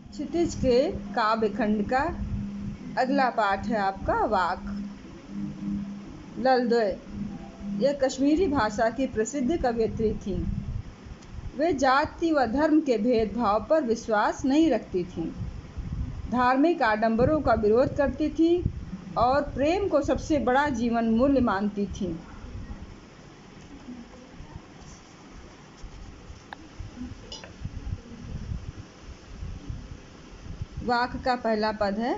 क्षितिज के काव्यखंड का अगला पाठ है आपका वाक। ललद्वय यह कश्मीरी भाषा की प्रसिद्ध कवयित्री थीं। वे जाति व धर्म के भेदभाव पर विश्वास नहीं रखती थीं, धार्मिक आडंबरों का विरोध करती थीं और प्रेम को सबसे बड़ा जीवन मूल्य मानती थीं। वाक का पहला पद है।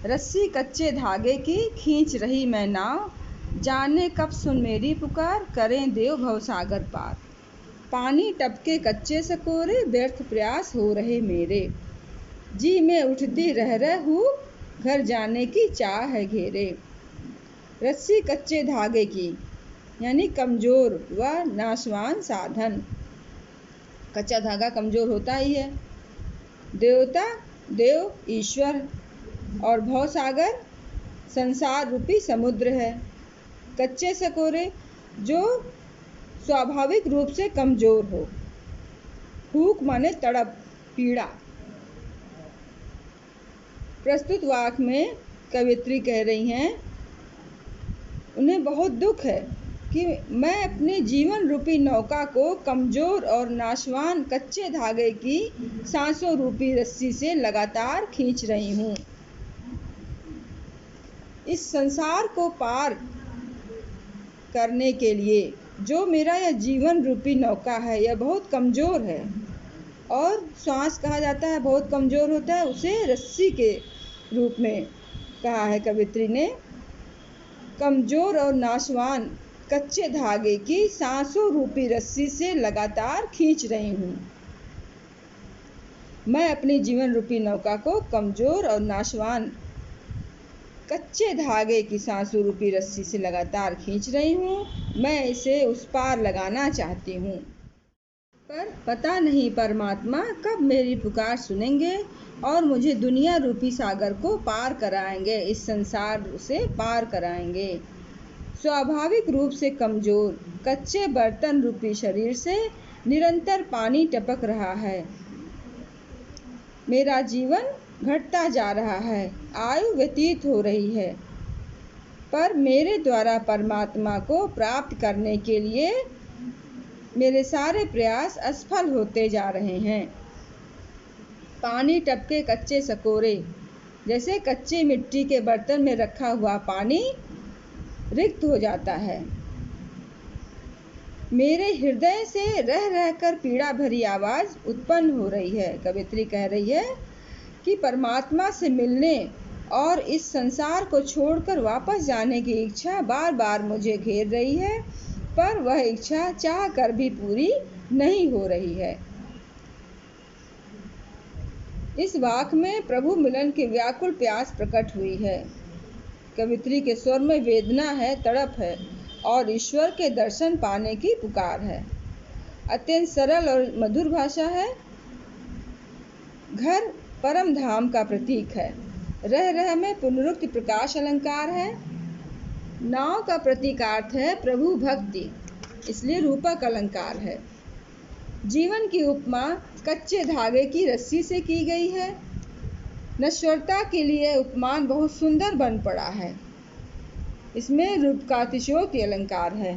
रस्सी कच्चे धागे की खींच रही मैं नाव, जाने कब सुन मेरी पुकार, करें देव भवसागर पार। पानी टपके कच्चे सकोरे, व्यर्थ प्रयास हो रहे मेरे, जी में उठती रह हूँ, घर जाने की चाह है घेरे। रस्सी कच्चे धागे की यानी कमजोर व नाशवान साधन। कच्चा धागा कमजोर होता ही है। देवता देव ईश्वर और भवसागर संसार रूपी समुद्र है। कच्चे सकोरे जो स्वाभाविक रूप से कमजोर हो। हुक माने तड़प, पीड़ा। प्रस्तुत वाक में कवयित्री कह रही हैं उन्हें बहुत दुख है कि मैं अपने जीवन रूपी नौका को कमजोर और नाशवान कच्चे धागे की सांसों रूपी रस्सी से लगातार खींच रही हूँ। इस संसार को पार करने के लिए जो मेरा यह जीवन रूपी नौका है यह बहुत कमजोर है और श्वास कहा जाता है बहुत कमजोर होता है, उसे रस्सी के रूप में कहा है कवयित्री ने। कमजोर और नाशवान कच्चे धागे की सांसों रूपी रस्सी से लगातार खींच रही हूँ। मैं अपनी जीवन रूपी नौका को कमजोर और नाशवान कच्चे धागे की सांसों रूपी रस्सी से लगातार खींच रही हूँ। मैं इसे उस पार लगाना चाहती हूँ, पर पता नहीं परमात्मा कब मेरी पुकार सुनेंगे और मुझे दुनिया रूपी सागर को पार कराएंगे, इस संसार से पार कराएंगे। स्वाभाविक रूप से कमजोर कच्चे बर्तन रूपी शरीर से निरंतर पानी टपक रहा है। मेरा जीवन घटता जा रहा है, आयु व्यतीत हो रही है, पर मेरे द्वारा परमात्मा को प्राप्त करने के लिए मेरे सारे प्रयास असफल होते जा रहे हैं। पानी टपके कच्चे सकोरे जैसे कच्चे मिट्टी के बर्तन में रखा हुआ पानी रिक्त हो जाता है। मेरे हृदय से रह रहकर पीड़ा भरी आवाज उत्पन्न हो रही है। कवयित्री कह रही है कि परमात्मा से मिलने और इस संसार को छोड़कर वापस जाने की इच्छा बार बार मुझे घेर रही है, पर वह इच्छा चाह कर भी पूरी नहीं हो रही है। इस वाक में प्रभु मिलन की व्याकुल प्यास प्रकट हुई है। कवयित्री के स्वर में वेदना है, तड़प है और ईश्वर के दर्शन पाने की पुकार है। अत्यंत सरल और मधुर भाषा है। घर परम धाम का प्रतीक है। रह रह में पुनरुक्ति प्रकाश अलंकार है। नाव का प्रतीकार्थ है प्रभु भक्ति, इसलिए रूपक अलंकार है। जीवन की उपमा कच्चे धागे की रस्सी से की गई है। नश्वरता के लिए उपमान बहुत सुंदर बन पड़ा है। इसमें रूप का अतिशयोक्ति अलंकार है।